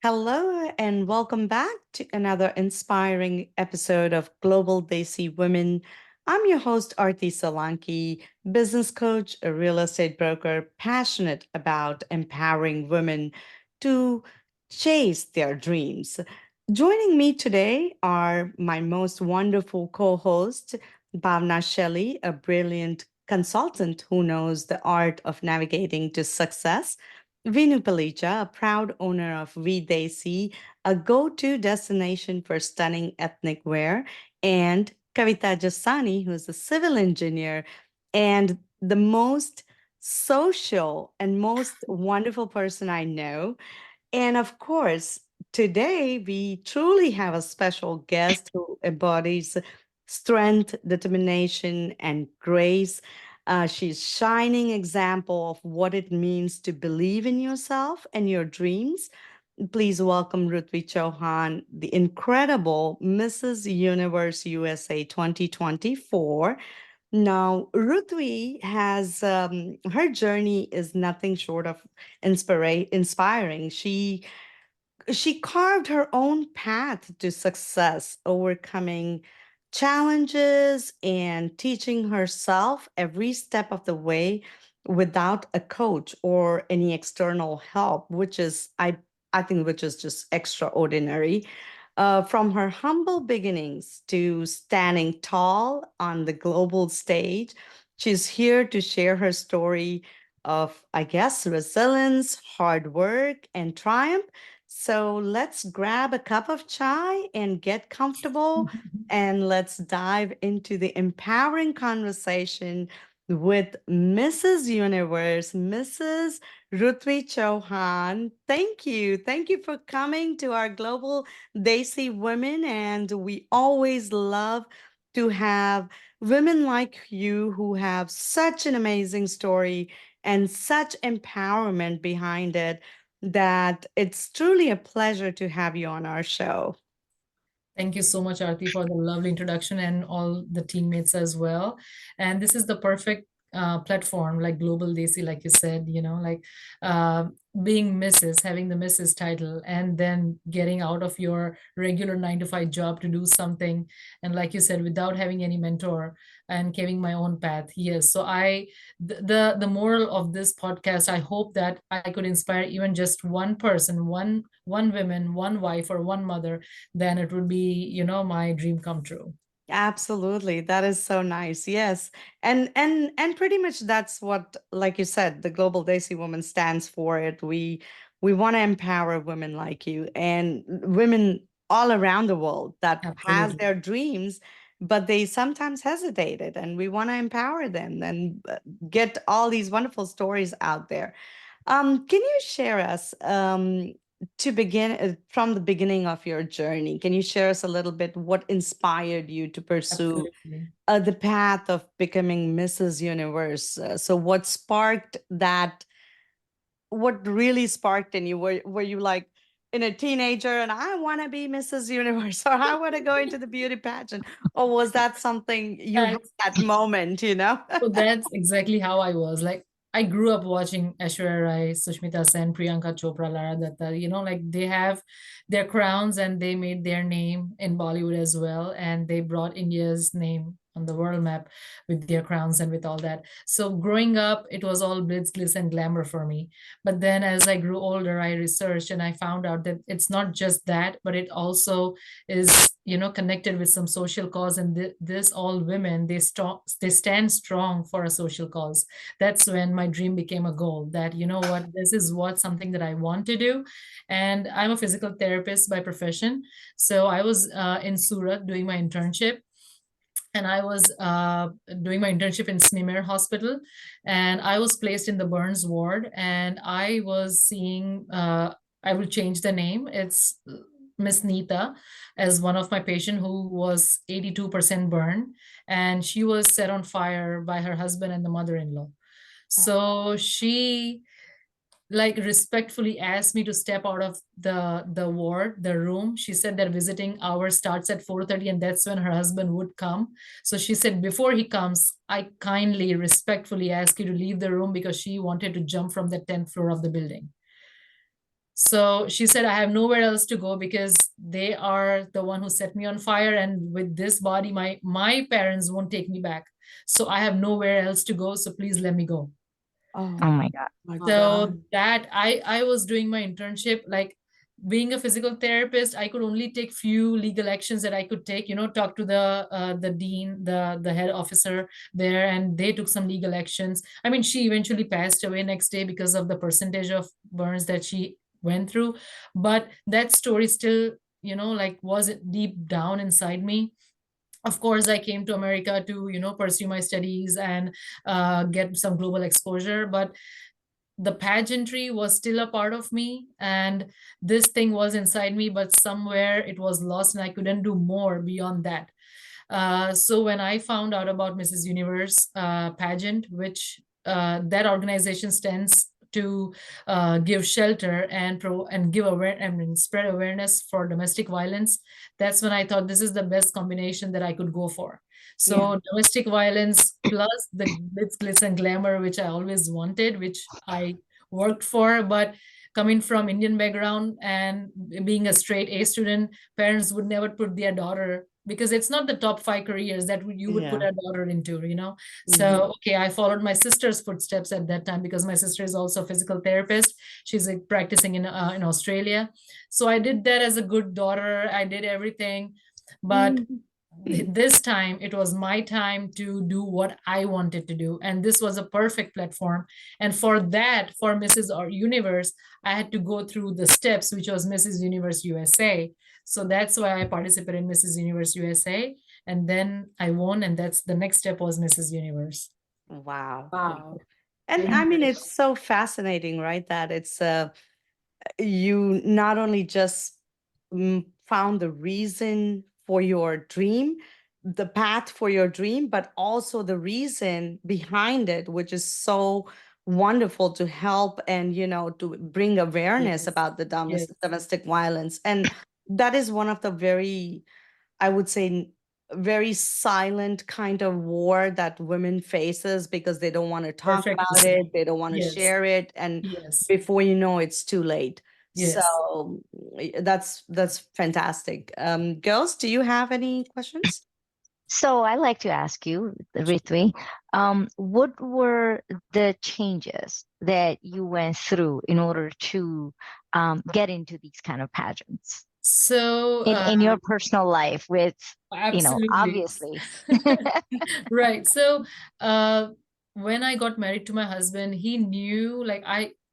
Hello, and welcome back to another inspiring episode of Global Desi Women. I'm your host, Arti Solanki, business coach, a real estate broker, passionate about empowering women to chase their dreams. Joining me today are my most wonderful co host, Bhavana Shelley, a brilliant consultant who knows the art of navigating to success. Vinoo Palicha, a proud owner of Vdesi, a go-to destination for stunning ethnic wear, and Kavita Jasani, who's a civil engineer and the most social and most wonderful person I know. And of course, today we truly have a special guest who embodies strength, determination, and grace. She's shining example of what it means to believe in yourself and your dreams. Please welcome Rutvi Chauhan, the incredible Mrs. Universe USA 2024. Now, Rutvi has her journey is nothing short of inspiring. She carved her own path to success, overcoming challenges and teaching herself every step of the way without a coach or any external help, which is I think which is just extraordinary. From her humble beginnings to standing tall on the global stage, she's here to share her story of, I guess, resilience, hard work, and triumph. So let's grab a cup of chai and get comfortable, and let's dive into the empowering conversation with Mrs. Universe, Mrs. Rutvi Chauhan. Thank you. Thank you for coming to our Global Desi Women. And we always love to have women like you who have such an amazing story and such empowerment behind it that it's truly a pleasure to have you on our show. Thank you so much, Arti, for the lovely introduction and all the teammates as well. And this is the perfect platform, like Global Desi, like you said, uh, being Mrs., having the Mrs. title, and then getting out of your regular 9 to 5 job to do something. And like you said, without having any mentor and carving my own path. Yes. So the moral of this podcast, I hope that I could inspire even just one person, one woman, one wife, or one mother, then it would be, my dream come true. Absolutely. That is so nice. Yes. And pretty much that's what, like you said, the Global Desi Woman stands for it. We want to empower women like you and women all around the world that has Absolutely. their dreams, but they sometimes hesitated, and we want to empower them and get all these wonderful stories out there. Can you share us to begin from the beginning of your journey? Can you share us a little bit what inspired you to pursue Absolutely. the path of becoming Mrs. Universe? So, what sparked that? What really sparked in you? Were you like in a teenager and I want to be Mrs. Universe, or I want to go into the beauty pageant, or was that something you had That's that moment? You know? so that's exactly how I was. Like I grew up watching Aishwarya Rai, Sushmita Sen, Priyanka Chopra, Lara Datta. Like they have their crowns and they made their name in Bollywood as well, and they brought India's name on the world map with their crowns and with all that. So growing up, it was all blitz, glitz, and glamour for me. But then as I grew older, I researched and I found out that it's not just that, but it also is connected with some social cause, and this all women, they stand strong for a social cause. That's when my dream became a goal, that what, this is what something that I want to do. And I'm a physical therapist by profession, so I was in Surat doing my internship, and I was doing my internship in Snimer Hospital, and I was placed in the Burns ward, and I was seeing. I will change the name. It's Miss Nita, as one of my patient who was 82% burn, and she was set on fire by her husband and the mother-in-law. So she like respectfully asked me to step out of the ward, the room. She said that visiting hour starts at 4:30, and that's when her husband would come. So she said, before he comes, I kindly respectfully ask you to leave the room, because she wanted to jump from the 10th floor of the building. So she said, I have nowhere else to go because they are the one who set me on fire. And with this body, my parents won't take me back. So I have nowhere else to go. So please let me go. Oh Oh my God. my So God. that I was doing my internship, like being a physical therapist, I could only take few legal actions that I could take, talk to the dean, the head officer there, and they took some legal actions. I mean, she eventually passed away next day because of the percentage of burns that she went through, but that story still, like was it deep down inside me. Of course, I came to America to pursue my studies and get some global exposure, but the pageantry was still a part of me, and this thing was inside me, but somewhere it was lost and I couldn't do more beyond that. So when I found out about Mrs. Universe pageant, which that organization stands to give shelter and give spread awareness for domestic violence, that's when I thought this is the best combination that I could go for. Yeah. So domestic violence plus the glitz, glitz, and glamour, which I always wanted, which I worked for, but coming from Indian background and being a straight A student, parents would never put their daughter, because it's not the top 5 careers that you would put Yeah. a daughter into. Mhm. So okay, I followed my sister's footsteps at that time, because my sister is also a physical therapist. She's practicing in Australia. So I did that as a good daughter. I did everything, but Mhm. this time it was my time to do what I wanted to do, and this was a perfect platform. And for that, for Mrs. or Universe, I had to go through the steps, which was Mrs. Universe USA. So that's why I participated in Mrs. Universe USA, and then I won, and that's the next step was Mrs. Universe. Wow. Wow. Wow. And Thank I mean, you. it's so fascinating, right? That it's you not only just found the reason for your dream, the path for your dream, but also the reason behind it, which is so wonderful to help and, to bring awareness Yes. about the Yes. domestic violence. And that is one of the very, I would say, very silent kind of war that women faces because they don't want to talk Perfectly about said. it, they don't want to Yes. share it, and Yes. before you know, it's too late. Yes. So that's fantastic. Girls, do you have any questions? So I like to ask you, Ritvi, what were the changes that you went through in order to get into these kind of pageants So in your personal life with, absolutely. obviously. Right. So, when I got married to my husband, he knew, like,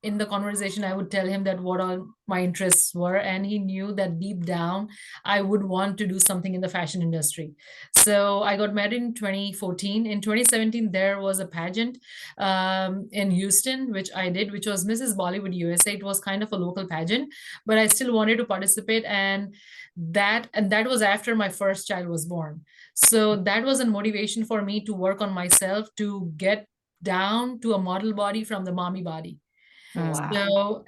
in the conversation, I would tell him that what all my interests were, and he knew that deep down, I would want to do something in the fashion industry. So, I got married in 2014. In 2017, there was a pageant in Houston, which I did, which was Mrs. Bollywood USA. It was kind of a local pageant, but I still wanted to participate, and that was after my first child was born. So that was a motivation for me to work on myself to get down to a model body from the mommy body. Mm, Wow.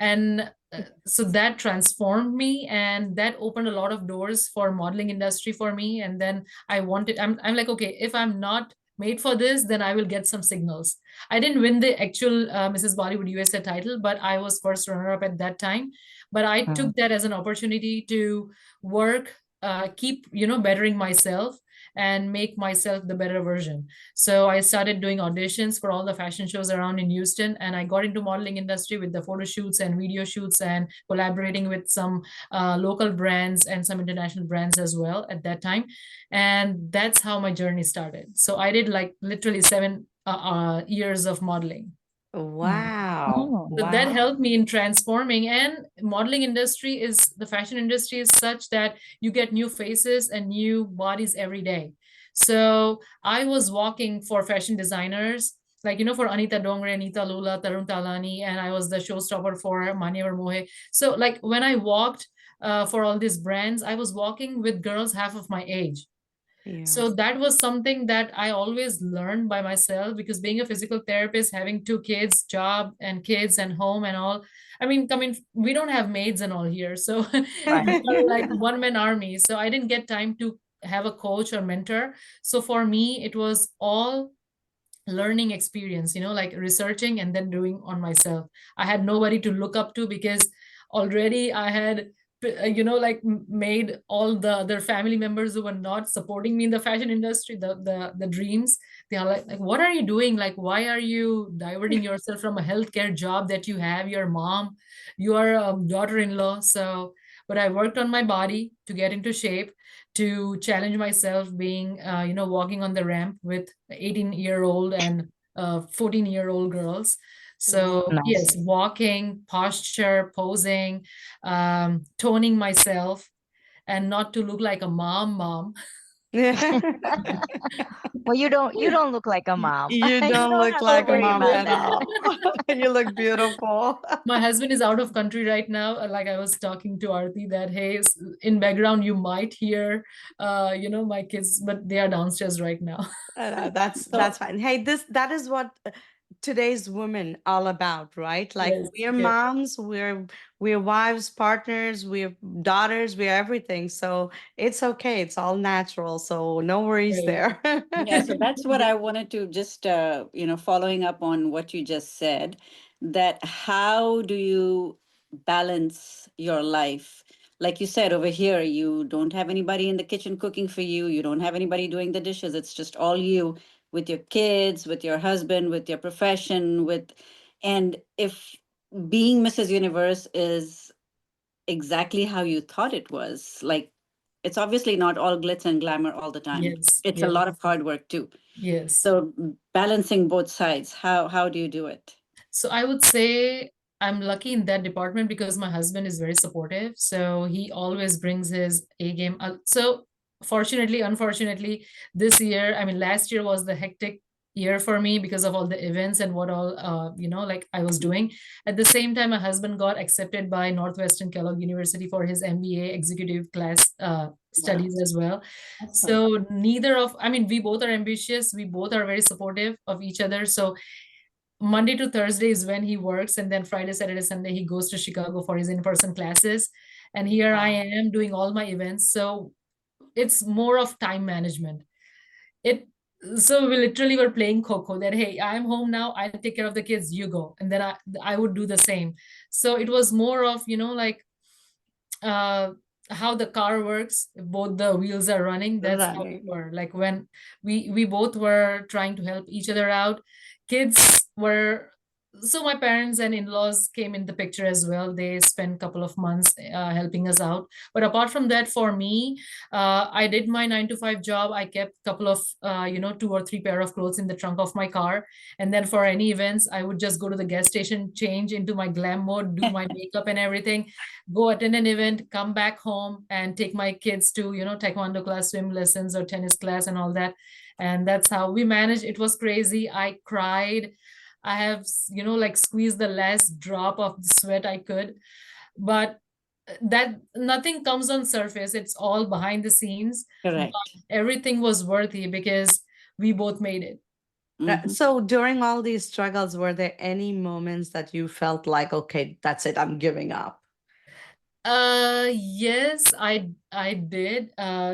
So that transformed me, and that opened a lot of doors for modeling industry for me. And then I'm like, okay, if I'm not made for this, then I will get some signals. I didn't win the actual Mrs. Bollywood USA title, but I was first runner up at that time. But I mm, took that as an opportunity to work, keep bettering myself and make myself the better version. So I started doing auditions for all the fashion shows around in Houston, and I got into modeling industry with the photo shoots and video shoots, and collaborating with some local brands and some international brands as well at that time. And that's how my journey started. So I did like literally 7 years of modeling. Wow. mm, So that Wow. helped me in transforming. And modeling industry is the fashion industry is such that you get new faces and new bodies every day. So I was walking for fashion designers, like for Anita Dongre, Anita Lula, Tarun Talani, and I was the showstopper for Manya Mohe. So like when I walked for all these brands, I was walking with girls half of my age. Yeah. So that was something that I always learned by myself, because being a physical therapist, having 2 kids, job and kids and home and all. I mean, we don't have maids and all here. So right. we are like one man army. So I didn't get time to have a coach or mentor. So for me, it was all learning experience, like researching and then doing on myself. I had nobody to look up to, because already I had like made all the other family members who were not supporting me in the fashion industry, the dreams, they are like, what are you doing? Like, why are you diverting yourself from a healthcare job that you have? Your mom, your daughter-in-law. So, but I worked on my body to get into shape, to challenge myself, being walking on the ramp with 18-year-old and 14-year-old girls. So Nice. yes, walking, posture, posing, toning myself, and not to look like a mom. Yeah. Well, you don't look like a mom. You You don't don't look have to like a Okay, worry mom about good. at that. all. You look beautiful. My husband is out of country right now. Like I was talking to Arti that, hey, in background you might hear, my kids, but they are downstairs right now. That's So fine. Hey, that is what today's women all about, right? Like yes, we're yes, moms, we're wives, partners, we're daughters, we're everything. So it's okay. It's all natural. So no worries right. there. Yeah, so that's what I wanted to just, following up on what you just said, that how do you balance your life? Like you said, over here, you don't have anybody in the kitchen cooking for you. You don't have anybody doing the dishes. It's just all you with your kids, with your husband, with your profession, and if being Mrs. Universe is exactly how you thought it was, like it's obviously not all glitz and glamour all the time. Yes, It's a yes, lot of hard work too. yes. So balancing both sides, how do you do it? So I would say I'm lucky in that department because my husband is very supportive. So he always brings his A game. So fortunately, unfortunately, this year, I mean, last year was the hectic year for me because of all the events and what all, like I was doing. At the same time, my husband got accepted by Northwestern Kellogg University for his MBA executive class Wow. studies as well. Awesome. So I mean, we both are ambitious. We both are very supportive of each other. So Monday to Thursday is when he works, and then Friday, Saturday, Sunday he goes to Chicago for his in-person classes. And here I Wow. am doing all my events. So it's more of time management. It so we literally were playing Coco that, hey, I'm home now, I'll take care of the kids, you go. And then I would do the same. So it was more of, like uh how the car works if both the wheels are running. That's how we Running. were, like when we both were trying to help each other out. Kids were, so my parents and in-laws came in the picture as well. They spent a couple of months helping us out. But apart from that, for me, I did my 9 to 5 job. I kept a couple of 2 or 3 pair of clothes in the trunk of my car, and then for any events I would just go to the gas station, change into my glam mode, do my makeup and everything, go attend an event, come back home, and take my kids to, taekwondo class, swim lessons, or tennis class, and all that. And that's how we managed. It was crazy. I cried. I have, like squeezed the last drop of the sweat I could. But that nothing comes on surface. It's all behind the scenes. But Correct. everything was worthy because we both made it. Hmm. So during all these struggles, were there any moments that you felt like, okay, that's it, I'm giving up? Yes, I did.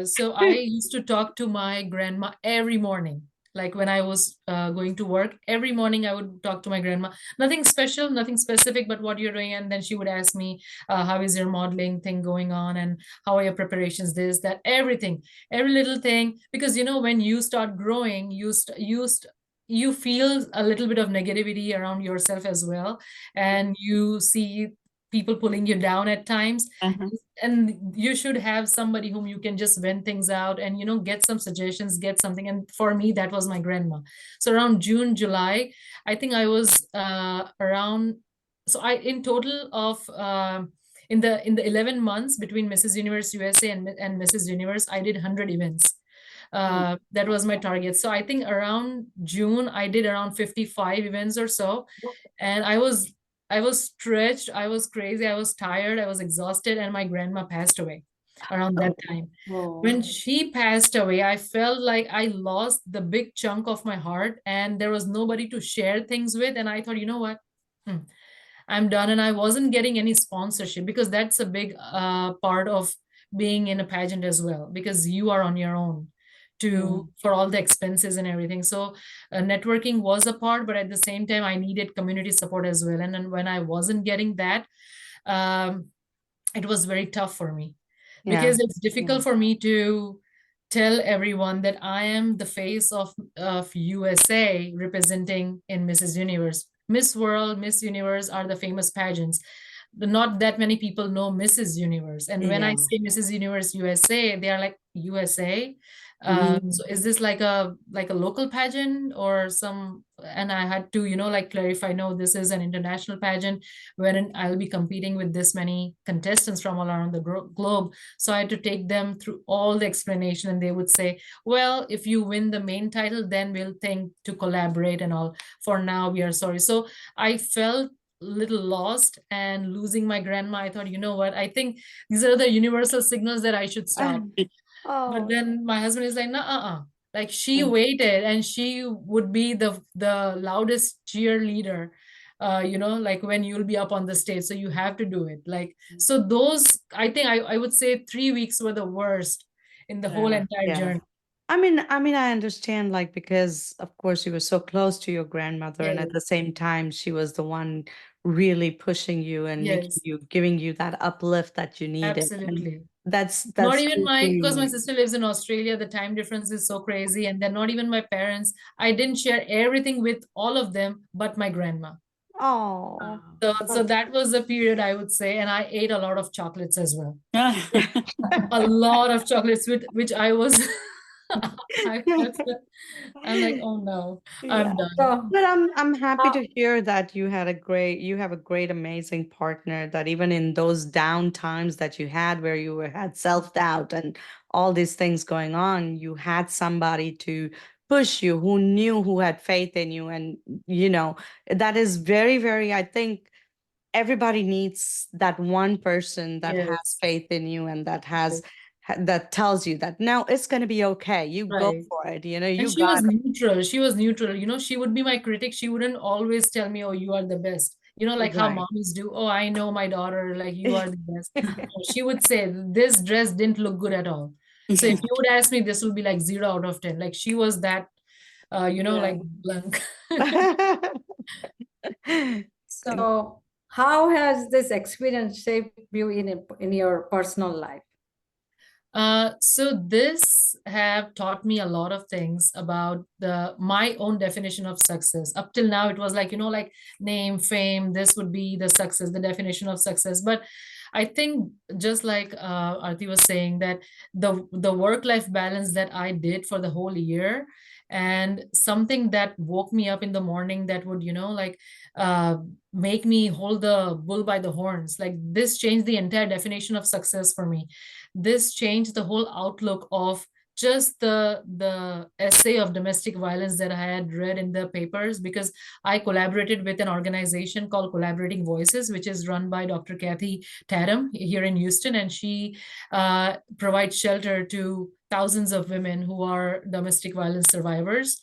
So I used to talk to my grandma every morning. Like when I was going to work, every morning I would talk to my grandma. Nothing special, nothing specific, but what you're doing. And then she would ask me, how is your modeling thing going on? And how are your preparations? This, that, everything, every little thing. Because when you start growing, you feel a little bit of negativity around yourself as well, and you see people pulling you down at times. Uh-huh. And you should have somebody whom you can just vent things out and get some suggestions, get something. And for me, that was my grandma. So around June, July, I think I was around, so I in total of in the 11 months between Mrs. Universe USA and Mrs. Universe, I did 100 events. That was my target. So I think around June I did around 55 events or so. And I was stretched, I was crazy, I was tired, I was exhausted, and my grandma passed away around that time. When Oh. she passed away, I felt like I lost the big chunk of my heart, and there was nobody to share things with. And I thought, you know what? I'm done. And I wasn't getting any sponsorship, because that's a big part of being in a pageant as well, because you are on your own. to for all the expenses and everything. So networking was a part, but at the same time, I needed community support as well. And then when I wasn't getting that, um, it was very tough for me Yeah. because it's difficult for me to tell everyone that I am the face of USA representing in Mrs. Universe. Miss World, Miss Universe are the famous pageants. Not that many people know Mrs. Universe. And when I Yeah. say Mrs. Universe USA, they are like, USA? Mm. So is this like a local pageant or some? And I had to, like clarify, no, this is an international pageant wherein I'll be competing with this many contestants from all around the globe. So I had to take them through all the explanation, and they would say, well, if you win the main title, then we'll think to collaborate and all. For now, we are sorry. So I felt little lost and losing my grandma. I thought, you know what? I think these are the universal signals that I should stop. But Oh. then my husband is like, no, like she Mm. waited and she would be the loudest cheerleader, like when you'll be up on the stage. So you have to do it. Like, so those, I think I would say 3 weeks were the worst in the whole Yeah. entire Yeah. journey. I understand, like, because of course you were so close to your grandmother, and at the Yes, same time, she was the one really pushing you and making yes, you, giving you that uplift that you needed. And absolutely. that's Not even true for because my you. sister lives in Australia, the time difference is so crazy. And then not even my parents. I didn't share everything with all of them, but my grandma. Oh. So that was the period I would say. And I ate a lot of chocolates as well. A lot of chocolates, which I was, I'm like, oh no, Yeah. I'm done. So, But I'm happy how, to hear that you have a great, amazing partner, that even in those down times that you had where you had self-doubt and all these things going on, you had somebody to push you, who knew, who had faith in you. And that is very, very, I think everybody needs that one person that has Yes, faith in you, and yes, that tells you that no, it's going to be okay. You go right. for it. And You she got was neutral. She was neutral. She would be my critic. She wouldn't always tell me, oh, you are the best. it. Like how Right. mommies do. Oh, I know my daughter, like you are the best. No, she would say, this dress didn't look good at all. So if Yeah. you would ask me, this will be like 0 out of 10. Like she was that, Yeah. like blank. so how has this experience shaped you in your personal life? So this have taught me a lot of things about my own definition of success. Up till now, it was like, like name, fame, this would be the success, the definition of success. But I think just like Arti was saying, that the work-life balance that I did for the whole year, and something that woke me up in the morning, that would, uh, make me hold the bull by the horns. Like this changed the entire definition of success for me. This changed the whole outlook of just the essay of domestic violence that I had read in the papers, because I collaborated with an organization called Collaborating Voices, which is run by Dr. Kathy Tatum here in Houston, and she provides shelter to thousands of women who are domestic violence survivors.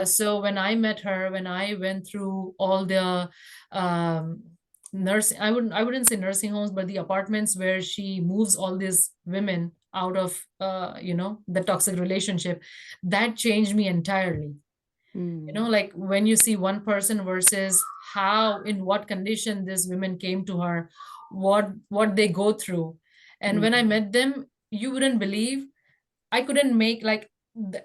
So when I met her, when I went through all the um, nursing, I wouldn't say nursing homes, but the apartments where she moves all these women out of the toxic relationship, that changed me entirely. Mm. Like when you see one person versus how, in what condition these women came to her, what they go through. And when I Mm. met them, you wouldn't believe, I couldn't make like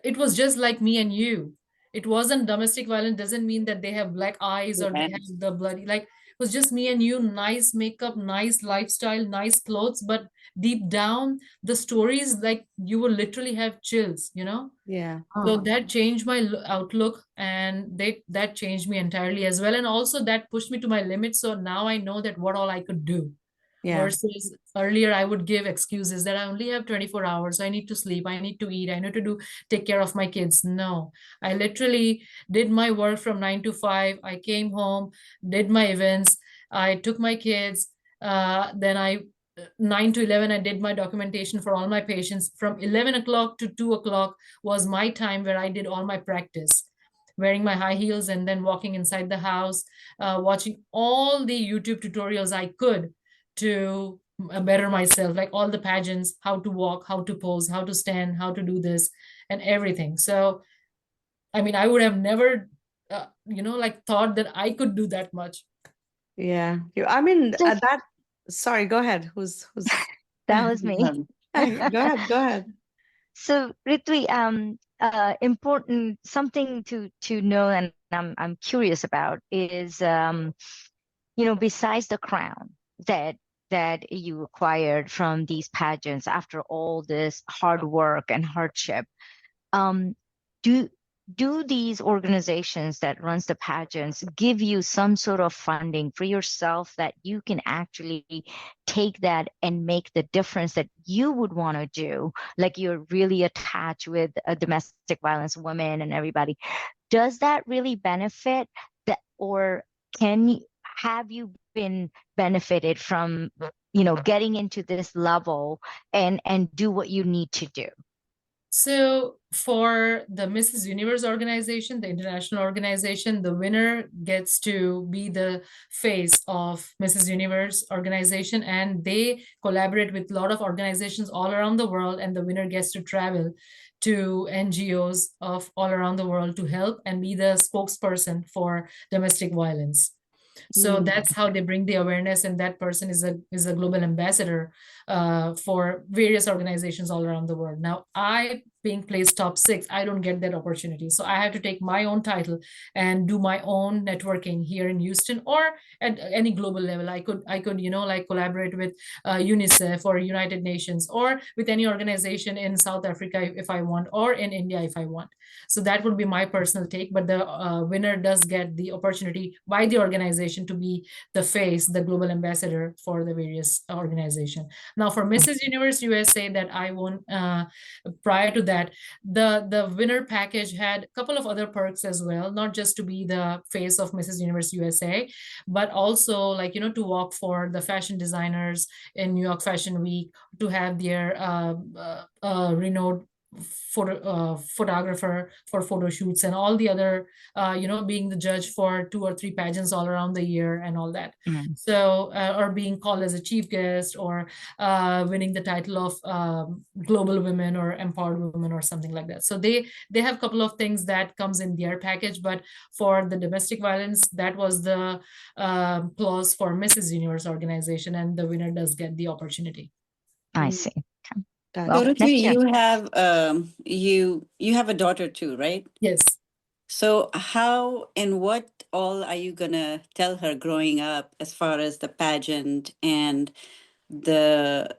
it was just like me and you. It wasn't domestic violence, doesn't mean that they have black eyes or they have Yes. the bloody, like it was just me and you, nice makeup, nice lifestyle, nice clothes, but deep down the stories, like you will literally have chills. Yeah. So Oh, that changed my outlook, and that changed me entirely as well. And also that pushed me to my limits. So now I know that what all I could do, Yeah. versus earlier I would give excuses that I only have 24 hours, I need to sleep, I need to eat, I need to do take care of my kids. No, I literally did my work from 9 to 5. I came home, did my events, I took my kids, then I 9 to 11 I did my documentation for all my patients. From 11 o'clock to 2 o'clock was my time where I did all my practice, wearing my high heels and then walking inside the house, watching all the YouTube tutorials I could to better myself, like all the pageants, how to walk, how to pose, how to stand, how to do this. and everything. So I mean, I would have never like thought that I could do that much. Yeah. I mean, So that, sorry, go ahead. Who's, that was me. go ahead, go ahead. So Ritvi, important something to know, and I'm curious about is besides the crown that you acquired from these pageants after all this hard work and hardship, um, do these organizations that runs the pageants give you some sort of funding for yourself that you can actually take that and make the difference that you would want to do, like you're really attached with domestic violence women and everybody? Does that really benefit that, or have you been benefited from getting into this level and do what you need to do? So for the Mrs. Universe organization, the international organization, the winner gets to be the face of Mrs. Universe organization, and they collaborate with a lot of organizations all around the world, and the winner gets to travel to NGOs of all around the world to help and be the spokesperson for domestic violence. So that's how they bring the awareness, and that person is a global ambassador for various organizations all around the world. Now, I being placed top 6, I don't get that opportunity, so I have to take my own title and do my own networking here in Houston or at any global level. I could like collaborate with UNICEF or United Nations or with any organization in South Africa if I want, or in India if I want. So that would be my personal take, but the winner does get the opportunity by the organization to be the face, the global ambassador for the various organization. Now for Mrs. Universe USA that I won, prior to that, the winner package had a couple of other perks as well, not just to be the face of Mrs. Universe USA, but also like to walk for the fashion designers in New York Fashion Week, to have their renowned photographer for photo shoots, and all the other being the judge for 2 or 3 pageants all around the year and all that. So or being called as a chief guest, or winning the title of global women or empowered women or something like that. So they have a couple of things that comes in their package, but for the domestic violence, that was the clause for Mrs. Universe organization, and the winner does get the opportunity. I see. That's Well, So next Rutvi, year. you have a daughter too, right? Yes. So how and what all are you gonna tell her growing up as far as the pageant and the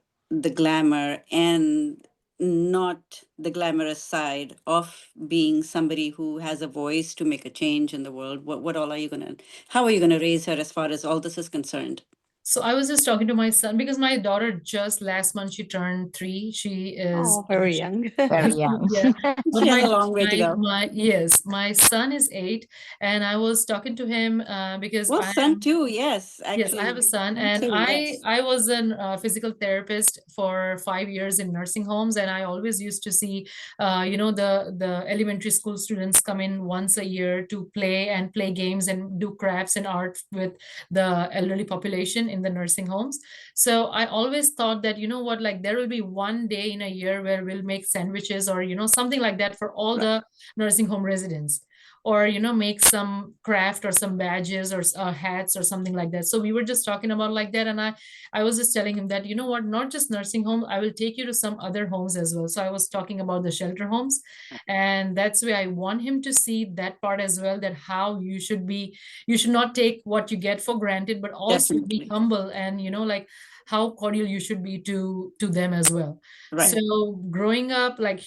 glamour and not the glamorous side of being somebody who has a voice to make a change in the world? What all are you gonna, how are you gonna raise her as far as all this is concerned? So I was just talking to my son because my daughter just last month she turned 3. She is very young. Very young. yeah. But She has a long way to go. yes, my son is 8, and I was talking to him because Well, I son am. too, yes, Yes, I have a actually. son, Me and too, I yes. I was a physical therapist for 5 years in nursing homes, and I always used to see, the elementary school students come in once a year to play games and do crafts and art with the elderly population in the nursing homes. So I always thought that what, like there will be one day in a year where we'll make sandwiches or something like that for all the nursing home residents, or make some craft or some badges or hats or something like that. So we were just talking about like that, and I was just telling him that what, not just nursing home, I will take you to some other homes as well. So I was talking about the shelter homes, and that's where I want him to see that part as well, that how you should be, you should not take what you get for granted, but also be Definitely. humble, and like how cordial you should be to them as well. Right. So growing up, like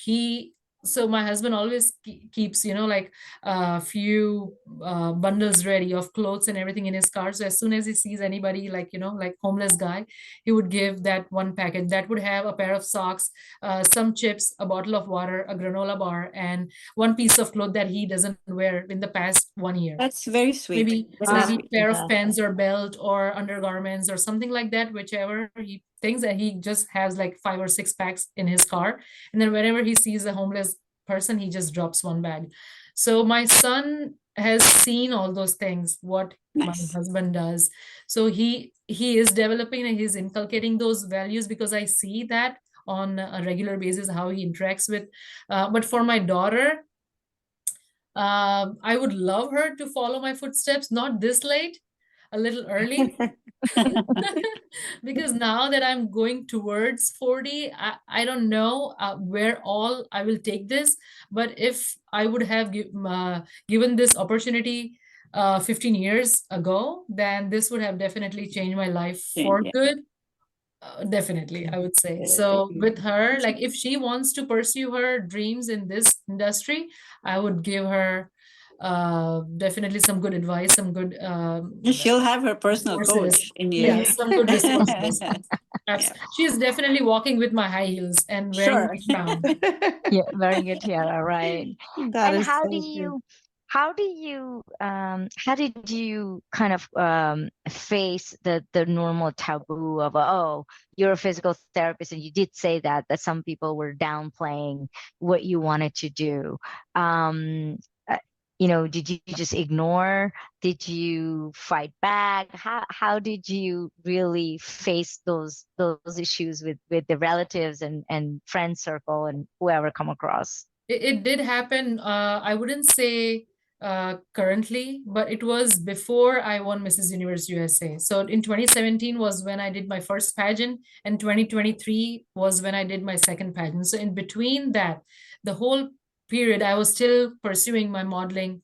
so my husband always keeps like a few bundles ready of clothes and everything in his car. So as soon as he sees anybody like like homeless guy, he would give that one package that would have a pair of socks, some chips, a bottle of water, a granola bar, and one piece of cloth that he doesn't wear in the past 1 year. That's very sweet. Maybe Very maybe sweet. pair of pants or belt or undergarments or something like that, whichever he thinks, that he just has like 5 or 6 packs in his car, and then whenever he sees a homeless person, he just drops one bag. So my son has seen all those things, what my Nice. husband does. So he is developing and he's inculcating those values, because I see that on a regular basis, how he interacts with. But for my daughter, I would love her to follow my footsteps, not this late, a little early. Because now that I'm going towards 40, I don't know where all I will take this. But if I would have given this opportunity 15 years ago, then this would have definitely changed my life for Yeah. good. Definitely, I would say. So with her, like if she wants to pursue her dreams in this industry, I would give her definitely some good advice, some good She'll have her personal resources. coach in you. Yeah, some good resources. Yeah. She's definitely walking with my high heels and wearing Sure. my crown. Yeah, very good, Tiara, right. That And is how so do good. how did you kind of face the normal taboo of, oh, you're a physical therapist, and you did say that some people were downplaying what you wanted to do. Uh, did you just ignore? Did you fight back? How did you really face those issues with the relatives and friend circle and whoever come across? It did happen. I wouldn't say currently, but it was before I won Mrs. Universe USA. So in 2017 was when I did my first pageant, and 2023 was when I did my second pageant. So in between that, the whole period, I was still pursuing my modeling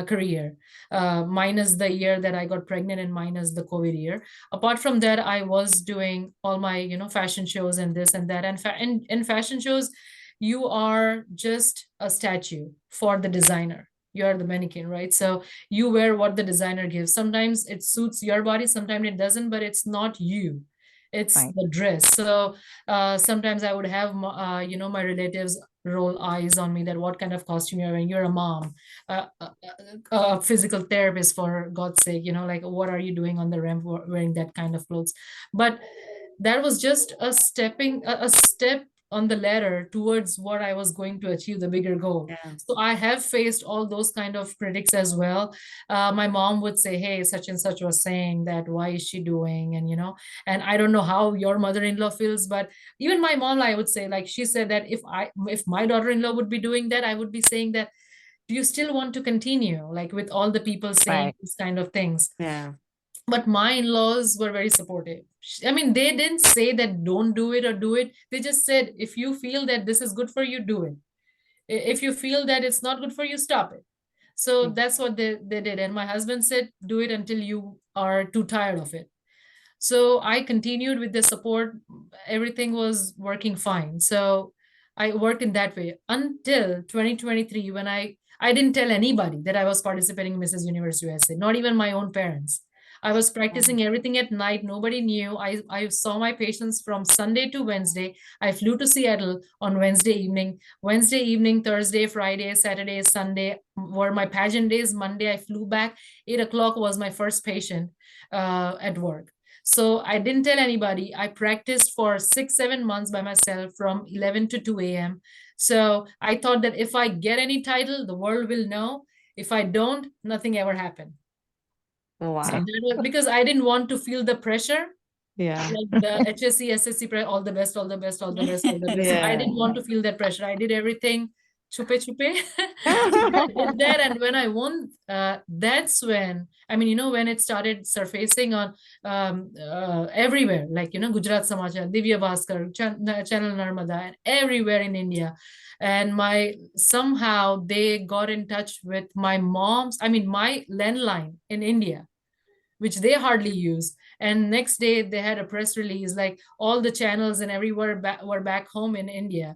career, minus the year that I got pregnant and minus the COVID year. Apart from that, I was doing all my, fashion shows and this and that. And in fashion shows, you are just a statue for the designer. You are the mannequin, right? So you wear what the designer gives. Sometimes it suits your body, sometimes it doesn't, but it's not you. It's Right. the dress. So sometimes I would have, my relatives roll eyes on me that what kind of costume you're wearing. You're a mom, a physical therapist, for God's sake, like what are you doing on the ramp wearing that kind of clothes? But that was just a step on the ladder towards what I was going to achieve, the bigger goal. Yeah. So I have faced all those kind of critics as well. My mom would say, "Hey, such and such was saying that. Why is she doing?" And I don't know how your mother-in-law feels, but even my mom, I would say, like she said that if my daughter-in-law would be doing that, I would be saying that, do you still want to continue, like with all the people saying Right. these kind of things? Yeah. But my in-laws were very supportive. I mean, they didn't say that don't do it or do it. They just said, if you feel that this is good for you, do it. If you feel that it's not good for you, stop it. So that's what they did. And my husband said, do it until you are too tired of it. So I continued with the support. Everything was working fine. So I worked in that way until 2023, when I didn't tell anybody that I was participating in Mrs. Universe USA, not even my own parents. I was practicing everything at night. Nobody knew. I saw my patients from Sunday to Wednesday. I flew to Seattle on Wednesday evening, Thursday, Friday, Saturday, Sunday were my pageant days. Monday, I flew back. 8 o'clock was my first patient at work. So I didn't tell anybody. I practiced for 6, 7 months by myself from 11 to 2 a.m. So I thought that if I get any title, the world will know. If I don't, nothing ever happened. So Wow. because I didn't want to feel the pressure, Yeah. like the HSC, SSC, all the best, all the best, all the best, all the best. So I Yeah. didn't want to feel that pressure. I did everything chupe chupe. I did that, and when I won, that's when, I mean, when it started surfacing on everywhere, like Gujarat Samachar, Divya Bhaskar, Channel Narmada, and everywhere in India. And somehow they got in touch with my my landline in India, which they hardly use. And next day they had a press release, like all the channels and everywhere were back home in India,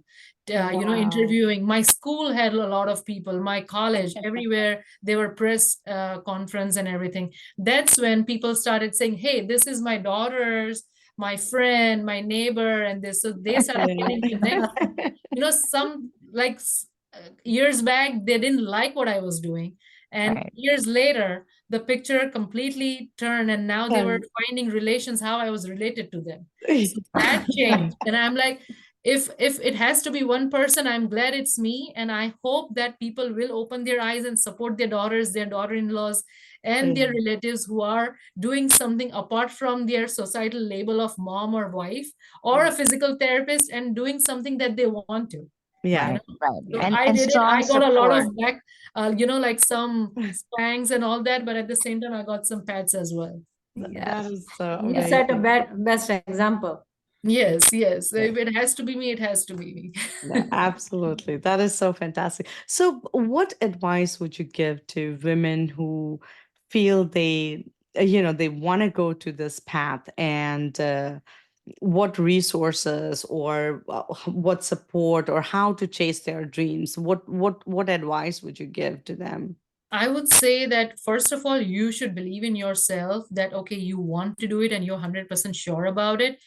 Wow. interviewing. My school had a lot of people, my college, everywhere they were press conference and everything. That's when people started saying, hey, this is my daughter's, my friend, my neighbor, and this. So they started getting connected. Some years back they didn't like what I was doing, and Right. years later the picture completely turned, and now they were And finding relations how I was related to them. So that changed, and I'm like, if it has to be one person, I'm glad it's me, and I hope that people will open their eyes and support their daughters, their daughter-in-laws, and their relatives who are doing something apart from their societal label of mom or wife or a physical therapist, and doing something that they want to. Yeah. Right, right. So And I did it. strong I got a lot support. of back, like some spanks and all that, but at the same time, I got some pats as well. That Yes. is so You set a amazing. best example. Yes, yes. Yeah. If it has to be me, it has to be me. No, absolutely. That is so fantastic. So, what advice would you give to women who feel they want to go to this path, and what resources or what support or how to chase their dreams? What advice would you give to them? I would say that first of all, you should believe in yourself that, okay, you want to do it and you're 100% sure about it.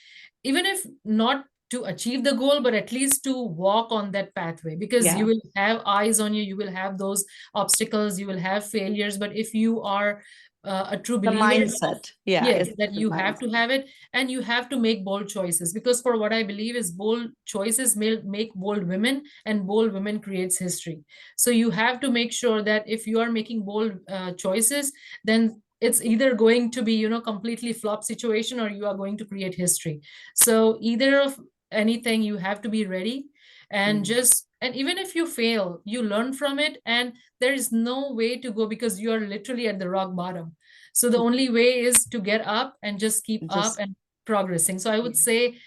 Even if not to achieve the goal, but at least to walk on that pathway, because you Yeah, will have eyes on you, you will have those obstacles, you will have failures. But if you are a true the believer of, mindset. Yeah, yes, it's that the you have mindset. to have it, and you have to make bold choices, because for what I believe is bold choices make bold women, and bold women creates history. So you have to make sure that if you are making bold choices, then it's either going to be, completely flop situation, or you are going to create history. So either of anything, you have to be ready, and Mm. just, and even if you fail, you learn from it, and there is no way to go, because you are literally at the rock bottom. So the only way is to get up and just keep up Just and progressing. So I would say,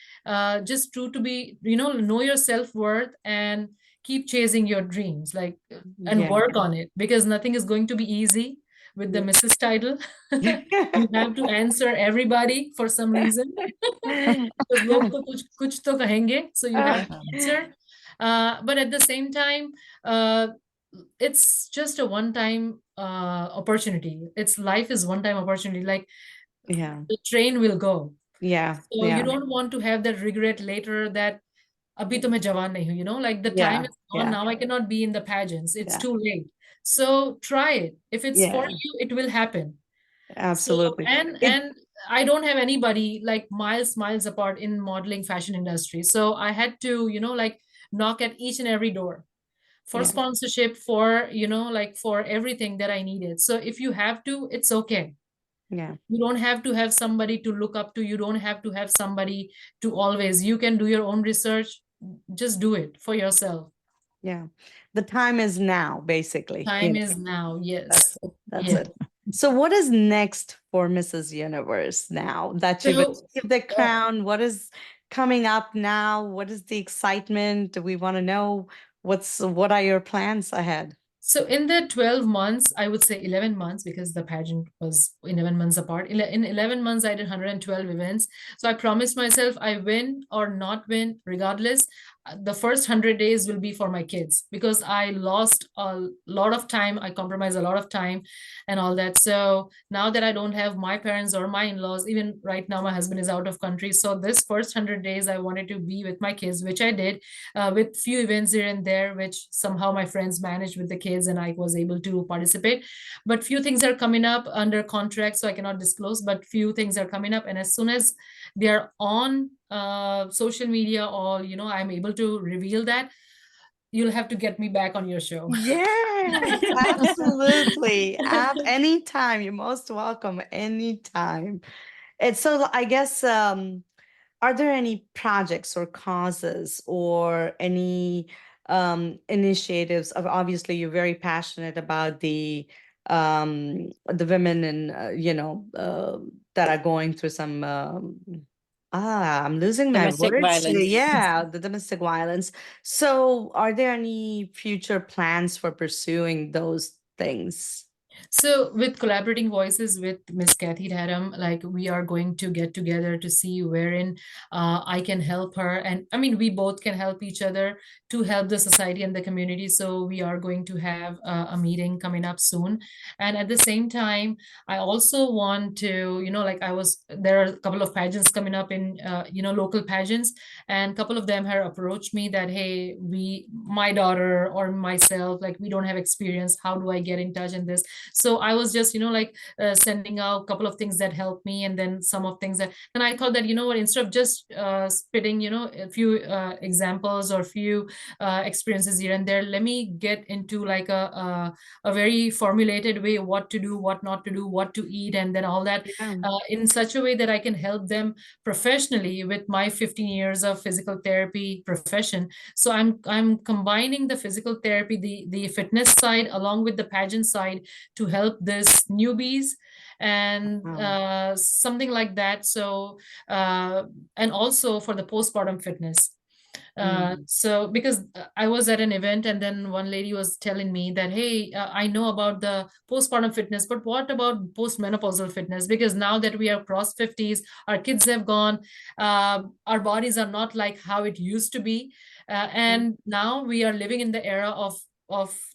just true to be, know your self-worth, and keep chasing your dreams, like, and yeah. work on it, because nothing is going to be easy with the Mrs. title. You have to answer everybody for some reason. Because log to kuch to kahenge, so you have to answer. But at the same time, uh, it's just a one time opportunity. It's life is one time opportunity. Like, Yeah, the train will go. yeah, So you yeah, don't want to have that regret later that abhi to main jawan nahi hu, like the time yeah, is gone. yeah, Now I cannot be in the pageants. It's yeah, too late. So try it. If it's for yeah, you, it will happen. So, absolutely. It, and I don't have anybody like miles apart in modeling fashion industry. So I had to, like, knock at each and every door for yeah, sponsorship, for, like, for everything that I needed. So if you have to, it's okay. yeah. You don't have to have somebody to look up to. You don't have to have somebody to always. You can do your own research. Just do it for yourself. Yeah. The time is now, basically. Time is now. That's Yes. it. That's Yes. it. So what is next for Mrs. Universe now that you've So, achieved the crown? What is coming up now? What is the excitement? We want to know what are your plans ahead? So in the 12 months, I would say 11 months, because the pageant was 11 months apart. In 11 months, I did 112 events. So I promised myself, I win or not win, regardless, the first 100 days will be for my kids, because I lost a lot of time. I compromised a lot of time and all that. So now that I don't have my parents or my in-laws, even right now, my husband is out of country. So this first 100 days, I wanted to be with my kids, which I did, with few events here and there, which somehow my friends managed with the kids, and I was able to participate. But few things are coming up under contract, so I cannot disclose. But few things are coming up, and as soon as they are on social media, or I'm able to reveal that, you'll have to get me back on your show. Yes, absolutely. At any time, you're most welcome anytime. And so I guess are there any projects or causes or any initiatives of obviously you're very passionate about the women and that are going through some I'm losing my Domestic words. violence. Yeah, the domestic violence. So are there any future plans for pursuing those things? So with collaborating voices with Miss Kathy Tatum, like, we are going to get together to see wherein I can help her. And I mean, we both can help each other to help the society and the community. So we are going to have a meeting coming up soon. And at the same time, I also want to, like, there are a couple of pageants coming up in, local pageants. And a couple of them have approached me that, hey, my daughter or myself, like, we don't have experience. How do I get in touch in this? So I was just, like sending out a couple of things that helped me, and then some of things that, and I thought that, what, instead of just spitting, a few examples or few experiences here and there, let me get into like a very formulated way, what to do, what not to do, what to eat, and then all that Yeah. in such a way that I can help them professionally with my 15 years of physical therapy profession. So I'm combining the physical therapy, the fitness side, along with the pageant side, to help this newbies and something like that. So and also for the postpartum fitness. So because I was at an event, and then one lady was telling me that, hey, I know about the postpartum fitness, but what about postmenopausal fitness? Because now that we are across 50s, our kids have gone, our bodies are not like how it used to be. And now we are living in the era of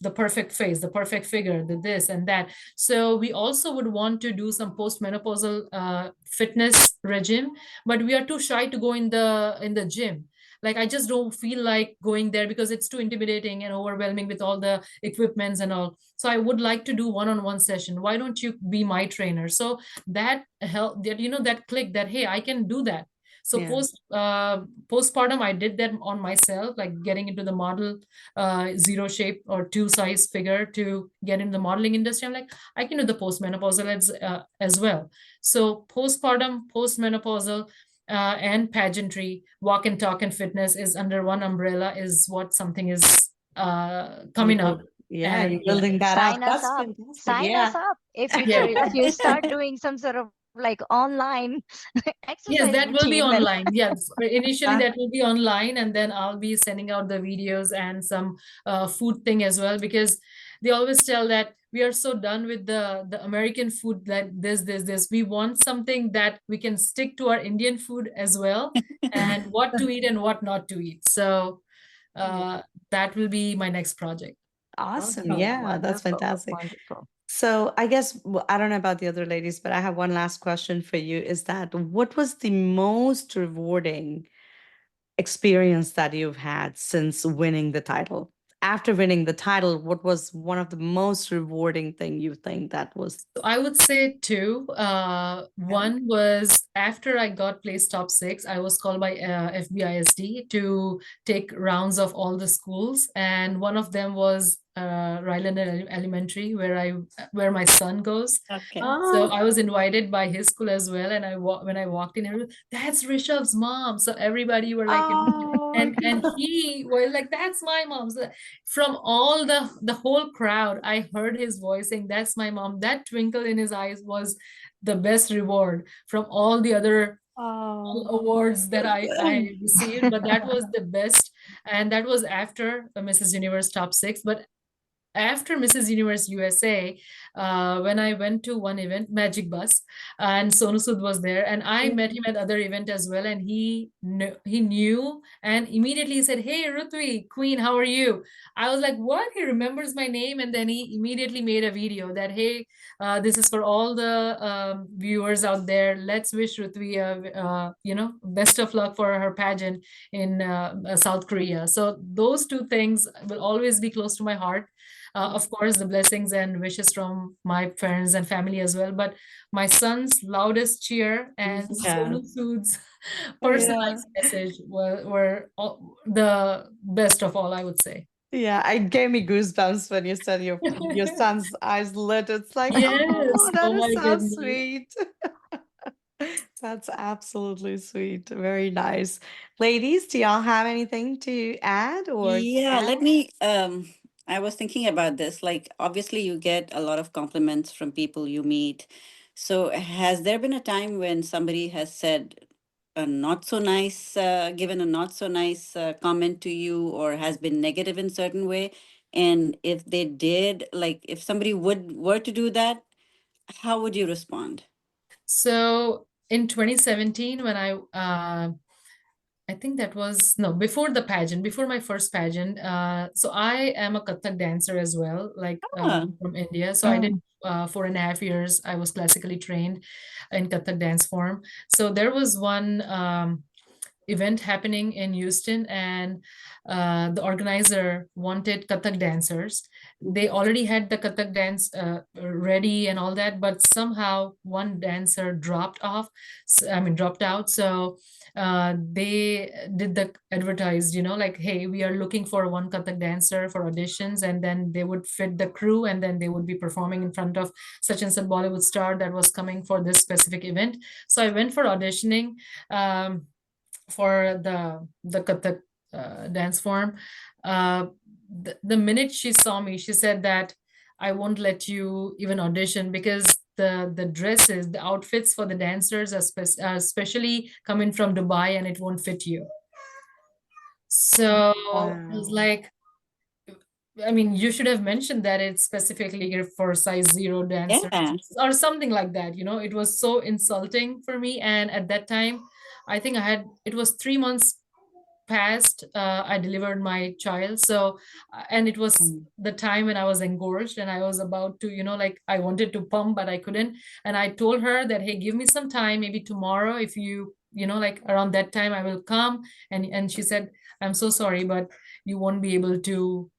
the perfect face, the perfect figure, the this and that. So we also would want to do some postmenopausal fitness regime, but we are too shy to go in the gym. Like, I just don't feel like going there because it's too intimidating and overwhelming with all the equipments and all. So I would like to do one-on-one session. Why don't you be my trainer? So that help, that that click, that hey, I can do that. So postpartum, I did that on myself, like getting into the model, zero shape or two size figure to get into the modeling industry. I'm like, I can do the postmenopausal as well. So postpartum, postmenopausal, and pageantry, walk and talk and fitness is under one umbrella, is what something is coming up. Yeah, And you're building that up. Sign us That's up. fantastic. Sign Yeah. us up if you yeah. if you start doing some sort of like online Yes, exercise that will be routine, then online. Yes, initially Uh, that will be online, and then I'll be sending out the videos and some food thing as well, because they always tell that we are so done with the American food, that this. We want something that we can stick to our Indian food as well, and what to eat and what not to eat. So that will be my next project. Awesome. Awesome. Yeah, that's wonderful, fantastic. wonderful. So I guess I don't know about the other ladies, but I have one last question for you. Is that what was the most rewarding experience that you've had since winning the title? After winning the title, what was one of the most rewarding thing you think that was? I would say two. One was after I got placed top six, I was called by FBISD to take rounds of all the schools, and one of them was Ryland Elementary, where my son goes. Okay. So Oh, I was invited by his school as well, and when I walked in, everyone, that's Rishabh's mom. So everybody were like, Oh my and God. he was like, that's my mom. So from all the whole crowd, I heard his voice saying, that's my mom. That twinkle in his eyes was the best reward from all the other Oh. awards that I received, but that was the best. And that was after Mrs. Universe top six. But after Mrs. Universe USA, when I went to one event, Magic Bus, and Sonu Sood was there, and I met him at other event as well, and he knew, and immediately he said, "Hey, Rutvi, Queen, how are you?" I was like, "What?" He remembers my name, and then he immediately made a video that, "Hey, this is for all the viewers out there. Let's wish Rutvi, best of luck for her pageant in South Korea." So those two things will always be close to my heart. Of course, the blessings and wishes from my parents and family as well. But my son's loudest cheer and Yeah. Sonu Sood's Yeah. personalized message were the best of all, I would say. Yeah, it gave me goosebumps when you said your son's eyes lit. It's like, oh, Yes. that Oh is my so goodness. sweet. That's absolutely sweet. Very nice. Ladies, do y'all have anything to add or Yeah, let add? me I was thinking about this. Like obviously you get a lot of compliments from people you meet. So has there been a time when somebody has said a not so nice given a not so nice comment to you, or has been negative in certain way? And if they did, like if somebody were to do that, how would you respond? So in 2017, when I think that was no, before the pageant, before my first pageant. So I am a Kathak dancer as well, like Ah, from India. So I did 4.5 years. I was classically trained in Kathak dance form. So there was one event happening in Houston, and the organizer wanted Kathak dancers, they already had the Kathak dance ready and all that, but somehow one dancer dropped off. Dropped out. So they did the advertised, like, hey, we are looking for one Kathak dancer for auditions, and then they would fit the crew, and then they would be performing in front of such and such Bollywood star that was coming for this specific event. So I went for auditioning for the Kathak dance form. The minute she saw me, she said that I won't let you even audition because the dresses, the outfits for the dancers are especially coming from Dubai, and it won't fit you. So I was Wow. like, you should have mentioned that it's specifically for size 0 dancers Yeah. or something like that. It was so insulting for me. And at that time, I think it was 3 months past, I delivered my child. So, and it was the time when I was engorged and I was about to, I wanted to pump, but I couldn't. And I told her that, hey, give me some time, maybe tomorrow, if you, around that time I will come. And she said, I'm so sorry, but you won't be able to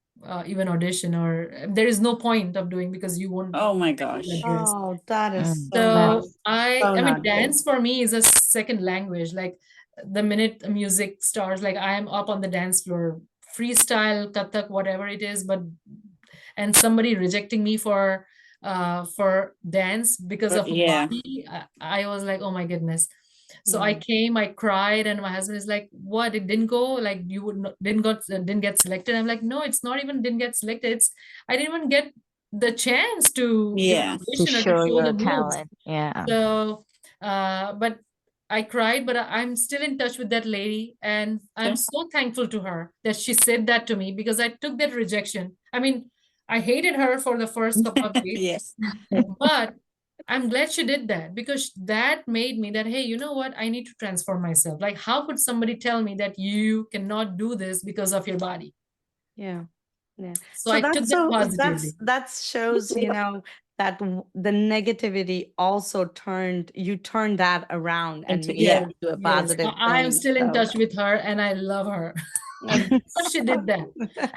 even audition, or there is no point of doing because you won't. Oh my gosh. Oh, that is so So not I so I mean, not good. dance for me is a second language. Like the minute music starts, like I am up on the dance floor, freestyle, Kathak, whatever it is, and somebody rejecting me for dance because But of yeah. body, I was like, oh my goodness. So I Yeah. came, I cried, and my husband is like, "What? It didn't go? Like you would not, didn't get selected?" I'm like, "No, it's not even didn't get selected. It's I didn't even get the chance to even Yeah. To audition or to show show the your moves." talent. Yeah. So, but I cried, but I'm still in touch with that lady, and I'm Sure. so thankful to her that she said that to me because I took that rejection. I hated her for the first couple of days, Yes. but I'm glad she did that because that made me that, hey, you know what? I need to transform myself. Like, how could somebody tell me that you cannot do this because of your body? Yeah. Yeah. So So I took that positively. that shows, that the negativity also you turned that around and Into, made it yeah. Yes, into a yes. positive I am thing. still in So touch with her and I love her. I'm glad she did that.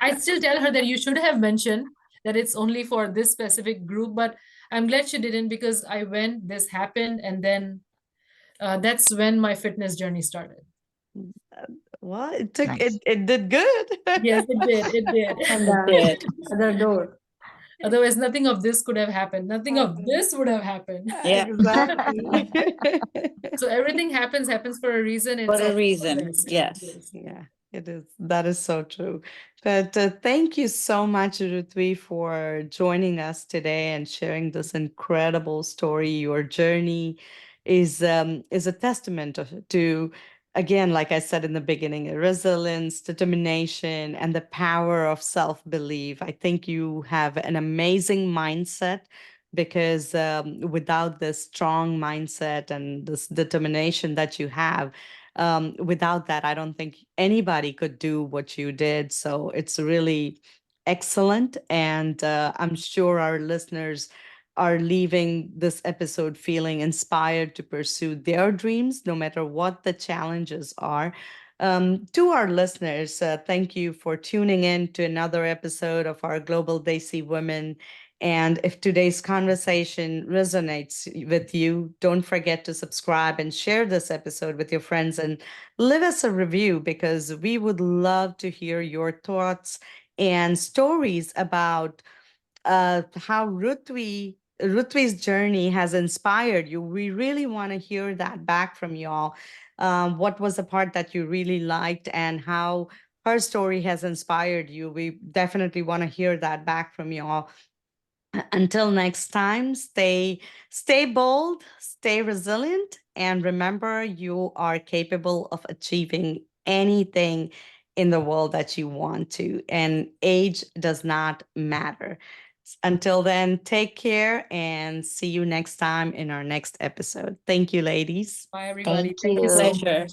I still tell her that you should have mentioned that it's only for this specific group, but I'm glad she didn't because I went, this happened, and then that's when my fitness journey started. well, Nice. it did good. Yes, it did. It did. And It did. other door. Otherwise, nothing of this could have happened. Nothing of this would have happened. Yeah. Exactly. So everything happens for a reason. For It's a all for a reason. blessing. Yes. Yes. Yeah, it is. That is so true. But thank you so much, Rutvi, for joining us today and sharing this incredible story. Your journey is a testament to, again, like I said in the beginning, resilience, determination, and the power of self-belief. I think you have an amazing mindset because without this strong mindset and this determination that you have, without that, I don't think anybody could do what you did. So it's really excellent. And I'm sure our listeners are leaving this episode feeling inspired to pursue their dreams, no matter what the challenges are. To our listeners, thank you for tuning in to another episode of our Global Desi Women. And if today's conversation resonates with you, don't forget to subscribe and share this episode with your friends and leave us a review because we would love to hear your thoughts and stories about how Rutvi's journey has inspired you. We really want to hear that back from y'all. What was the part that you really liked and how her story has inspired you? We definitely want to hear that back from y'all. Until next time, stay bold, stay resilient, and remember you are capable of achieving anything in the world that you want to, and age does not matter. Until then, take care and see you next time in our next episode. Thank you, ladies. Bye, everybody. Thank Thank you so you. much. Pleasure.